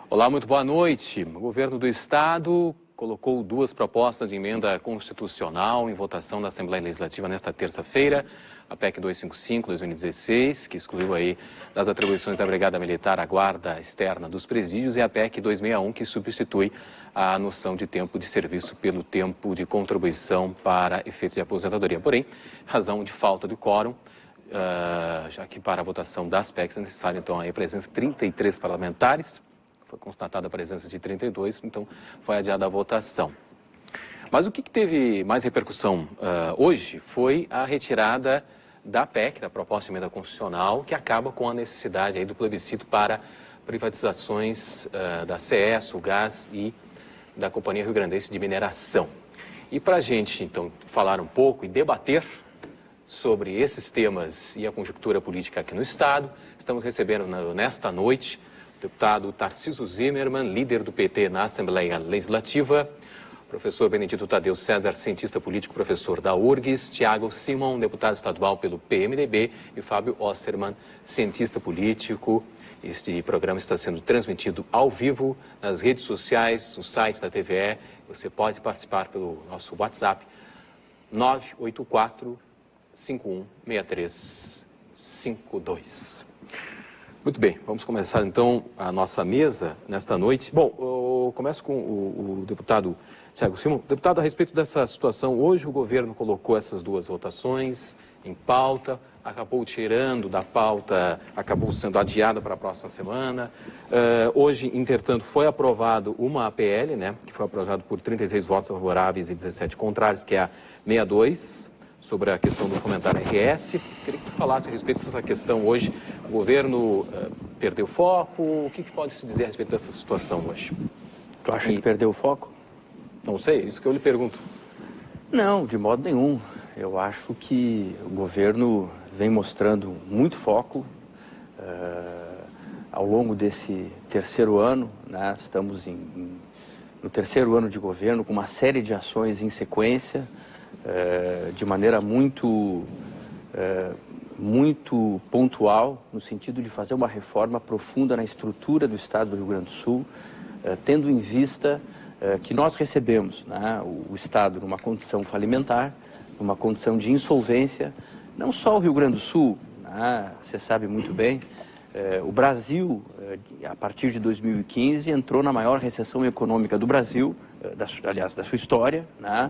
Olá, muito boa noite. O governo do Estado colocou duas propostas de emenda constitucional em votação na Assembleia Legislativa nesta terça-feira. A PEC 255/2016, que excluiu aí das atribuições da Brigada Militar a guarda externa dos presídios, e a PEC 261, que substitui a noção de tempo de serviço pelo tempo de contribuição para efeito de aposentadoria. Porém, razão de falta de quórum, já que para a votação das PECs é necessário, então, a presença de 33 parlamentares. Foi constatada a presença de 32, então foi adiada a votação. Mas o que teve mais repercussão hoje foi a retirada da PEC, da proposta de emenda constitucional, que acaba com a necessidade aí do plebiscito para privatizações da CE, Sulgás e da Companhia Rio Grandense de Mineração. E para a gente, então, falar um pouco e debater sobre esses temas e a conjuntura política aqui no Estado, estamos recebendo nesta noite o deputado Tarcísio Zimmermann, líder do PT na Assembleia Legislativa, professor Benedito Tadeu César, cientista político, professor da URGS, Tiago Simon, deputado estadual pelo PMDB, e Fábio Osterman, cientista político. Este programa está sendo transmitido ao vivo nas redes sociais, no site da TVE. Você pode participar pelo nosso WhatsApp 984-516352. Muito bem, vamos começar então a nossa mesa nesta noite. Bom, eu começo com o deputado Tiago Simon. Deputado, a respeito dessa situação, hoje o governo colocou essas duas votações em pauta, acabou tirando da pauta, acabou sendo adiada para a próxima semana. Hoje, entretanto, foi aprovado uma APL, né, que foi aprovado por 36 votos favoráveis e 17 contrários, que é a 62, sobre a questão do fomentar RS. Queria que tu falasse a respeito dessa questão hoje. O governo perdeu foco? O que pode se dizer a respeito dessa situação hoje? Tu acha que perdeu o foco? Não sei, isso que eu lhe pergunto. Não, de modo nenhum. Eu acho que o governo vem mostrando muito foco ao longo desse terceiro ano, né? Estamos no terceiro ano de governo, com uma série de ações em sequência, de maneira muito pontual, no sentido de fazer uma reforma profunda na estrutura do Estado do Rio Grande do Sul, tendo em vista que nós recebemos, né, o Estado numa condição falimentar, numa condição de insolvência, não só o Rio Grande do Sul, né, você sabe muito bem, o Brasil, a partir de 2015, entrou na maior recessão econômica do Brasil, aliás, da sua história, né?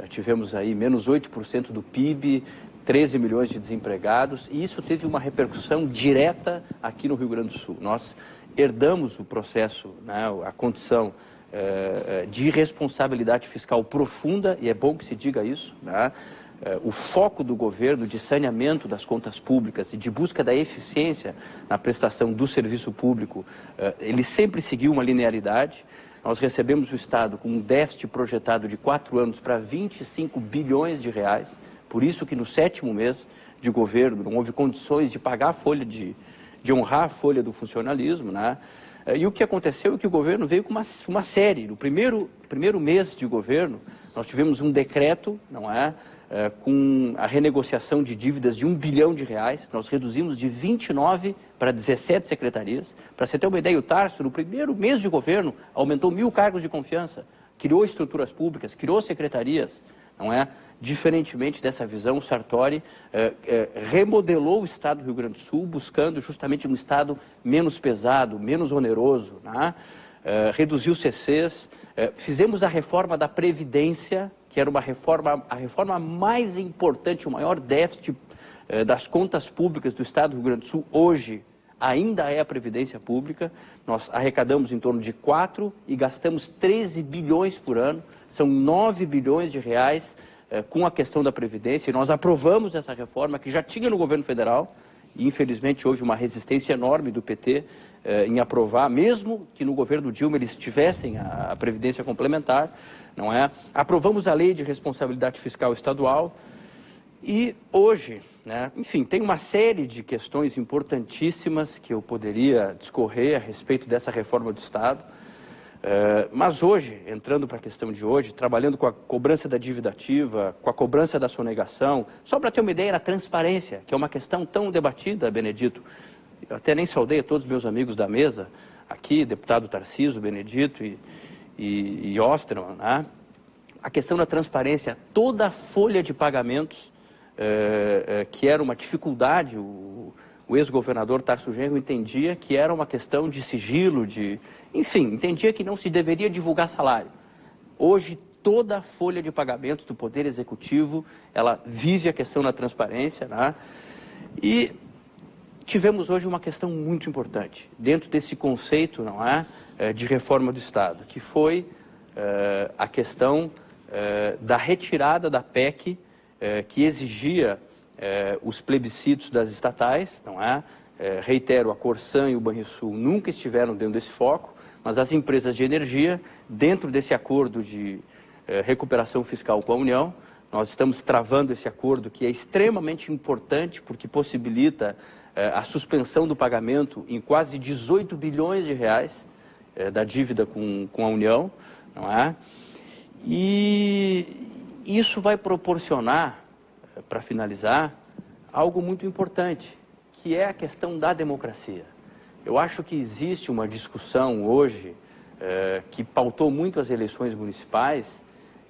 Tivemos aí menos 8% do PIB, 13 milhões de desempregados, e isso teve uma repercussão direta aqui no Rio Grande do Sul. Nós herdamos o processo, né, a condição de irresponsabilidade fiscal profunda, e é bom que se diga isso, né? O foco do governo de saneamento das contas públicas e de busca da eficiência na prestação do serviço público, ele sempre seguiu uma linearidade. Nós recebemos o Estado com um déficit projetado de 4 anos para 25 bilhões de reais, por isso que no 7º mês de governo não houve condições de pagar a folha, de honrar a folha do funcionalismo, né? E o que aconteceu é que o governo veio com uma série. No primeiro mês de governo, nós tivemos um decreto, não é? Com a renegociação de dívidas de 1 bilhão de reais, nós reduzimos de 29 para 17 secretarias. Para você ter uma ideia, o Tarso, no primeiro mês de governo, aumentou 1.000 cargos de confiança, criou estruturas públicas, criou secretarias, não é? Diferentemente dessa visão, o Sartori remodelou o Estado do Rio Grande do Sul, buscando justamente um Estado menos pesado, menos oneroso, né? Reduziu CCs, fizemos a reforma da Previdência, que era a reforma mais importante, o maior déficit das contas públicas do Estado do Rio Grande do Sul, hoje ainda é a Previdência Pública. Nós arrecadamos em torno de 4 e gastamos 13 bilhões por ano, são 9 bilhões de reais com a questão da Previdência, e nós aprovamos essa reforma que já tinha no governo federal, e infelizmente houve uma resistência enorme do PT em aprovar, mesmo que no governo Dilma eles tivessem a Previdência Complementar, não é? Aprovamos a Lei de Responsabilidade Fiscal Estadual e hoje, né, enfim, tem uma série de questões importantíssimas que eu poderia discorrer a respeito dessa reforma do Estado. Mas hoje, entrando para a questão de hoje, trabalhando com a cobrança da dívida ativa, com a cobrança da sonegação, só para ter uma ideia, na transparência, que é uma questão tão debatida, Benedito, eu até nem saudei a todos os meus amigos da mesa, aqui, deputado Tarcísio, Benedito e Osterman, né? A questão da transparência, toda a folha de pagamentos, que era uma dificuldade, o ex-governador Tarso Genro entendia que era uma questão de sigilo, enfim, entendia que não se deveria divulgar salário. Hoje, toda a folha de pagamentos do Poder Executivo, ela vive a questão da transparência, né? E tivemos hoje uma questão muito importante, dentro desse conceito, não é, de reforma do Estado, que foi a questão da retirada da PEC, que exigia os plebiscitos das estatais, não é? Reitero, a Corsan e o Banrisul nunca estiveram dentro desse foco, mas as empresas de energia, dentro desse acordo de recuperação fiscal com a União, nós estamos travando esse acordo que é extremamente importante porque possibilita a suspensão do pagamento em quase 18 bilhões de reais da dívida com a União, não é? E isso vai proporcionar, para finalizar, algo muito importante, que é a questão da democracia. Eu acho que existe uma discussão hoje que pautou muito as eleições municipais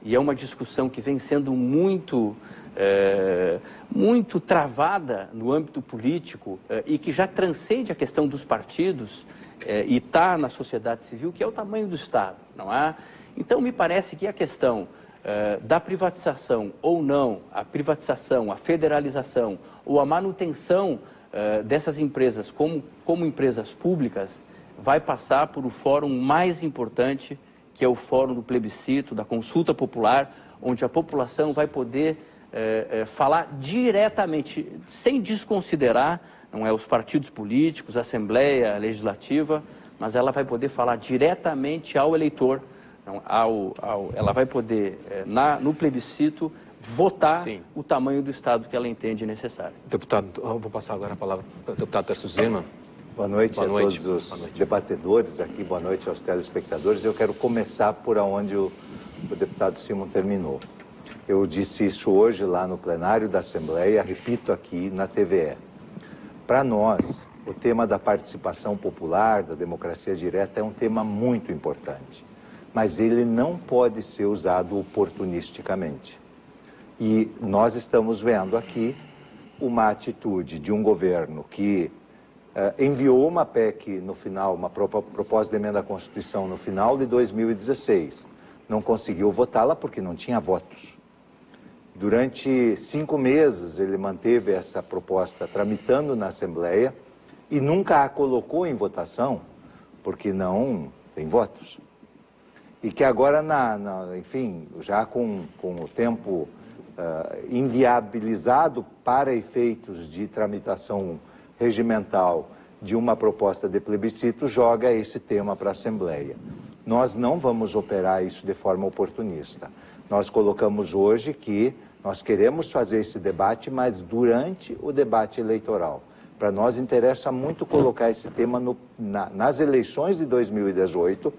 e é uma discussão que vem sendo muito travada no âmbito político e que já transcende a questão dos partidos e está na sociedade civil, que é o tamanho do Estado, não é? Então, me parece que a questão da privatização ou não, a privatização, a federalização ou a manutenção dessas empresas como empresas públicas vai passar por o fórum mais importante, que é o fórum do plebiscito, da consulta popular, onde a população vai poder falar diretamente, sem desconsiderar, não é, os partidos políticos, a Assembleia Legislativa, mas ela vai poder falar diretamente ao eleitor. Ela vai poder, no plebiscito, votar Sim. o tamanho do Estado que ela entende necessário. Deputado, eu vou passar agora a palavra para o deputado Tarcísio Zema. Boa noite a todos os debatedores aqui, boa noite aos telespectadores. Eu quero começar por onde o deputado Simon terminou. Eu disse isso hoje lá no plenário da Assembleia, repito aqui na TVE. Para nós, o tema da participação popular, da democracia direta, é um tema muito importante. Mas ele não pode ser usado oportunisticamente. E nós estamos vendo aqui uma atitude de um governo que enviou uma PEC no final, uma proposta de emenda à Constituição no final de 2016. Não conseguiu votá-la porque não tinha votos. Durante 5 meses ele manteve essa proposta tramitando na Assembleia e nunca a colocou em votação porque não tem votos. E que agora, enfim, já com o tempo inviabilizado para efeitos de tramitação regimental de uma proposta de plebiscito, joga esse tema para a Assembleia. Nós não vamos operar isso de forma oportunista. Nós colocamos hoje que nós queremos fazer esse debate, mas durante o debate eleitoral. Para nós interessa muito colocar esse tema nas eleições de 2018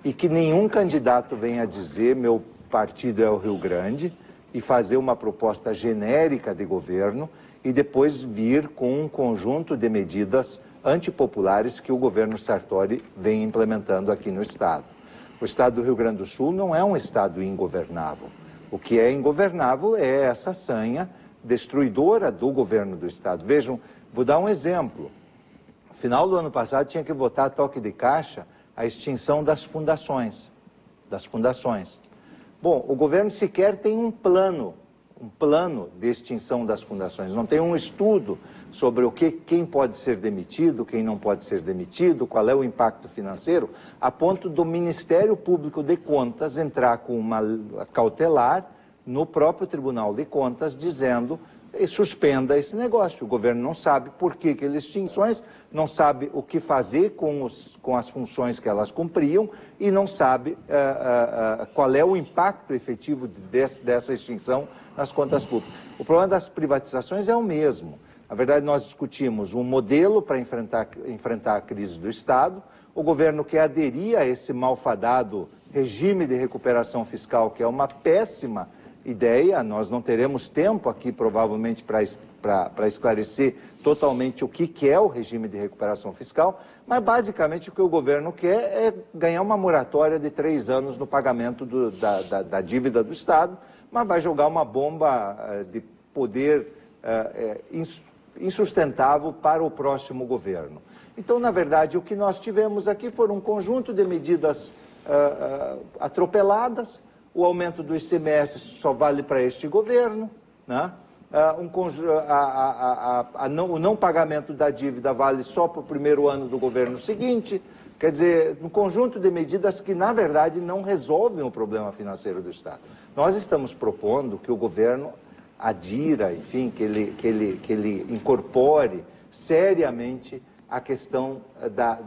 e que nenhum candidato venha dizer meu partido é o Rio Grande e fazer uma proposta genérica de governo e depois vir com um conjunto de medidas antipopulares que o governo Sartori vem implementando aqui no Estado. O Estado do Rio Grande do Sul não é um Estado ingovernável. O que é ingovernável é essa sanha destruidora do governo do Estado. Vejam, vou dar um exemplo. No final do ano passado tinha que votar toque de caixa a extinção das fundações. Bom, o governo sequer tem um plano de extinção das fundações, não tem um estudo sobre quem pode ser demitido, quem não pode ser demitido, qual é o impacto financeiro, a ponto do Ministério Público de Contas entrar com uma cautelar no próprio Tribunal de Contas dizendo suspenda esse negócio. O governo não sabe por que aquelas extinções, não sabe o que fazer com as funções que elas cumpriam e não sabe qual é o impacto efetivo dessa extinção nas contas públicas. O problema das privatizações é o mesmo. Na verdade, nós discutimos um modelo para enfrentar a crise do Estado. O governo quer aderir a esse malfadado regime de recuperação fiscal, que é uma péssima ideia, nós não teremos tempo aqui provavelmente para esclarecer totalmente o que é o regime de recuperação fiscal, mas basicamente o que o governo quer é ganhar uma moratória de 3 anos no pagamento da dívida do Estado, mas vai jogar uma bomba de poder insustentável para o próximo governo. Então, na verdade, o que nós tivemos aqui foram um conjunto de medidas atropeladas. O aumento do ICMS só vale para este governo, né? O não pagamento da dívida vale só para o primeiro ano do governo seguinte. Quer dizer, um conjunto de medidas que, na verdade, não resolvem o problema financeiro do Estado. Nós estamos propondo que o governo adira, enfim, que ele incorpore seriamente a questão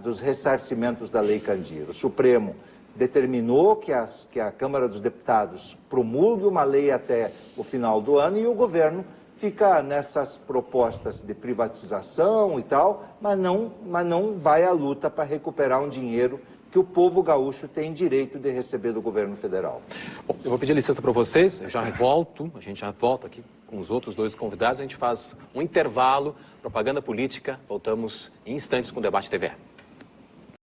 dos ressarcimentos da Lei Candir. O Supremo determinou que a Câmara dos Deputados promulgue uma lei até o final do ano e o governo fica nessas propostas de privatização e tal, mas não vai à luta para recuperar um dinheiro que o povo gaúcho tem direito de receber do governo federal. Bom, eu vou pedir licença para vocês, a gente já volta aqui com os outros 2 convidados, a gente faz um intervalo, propaganda política, voltamos em instantes com o Debate TVE.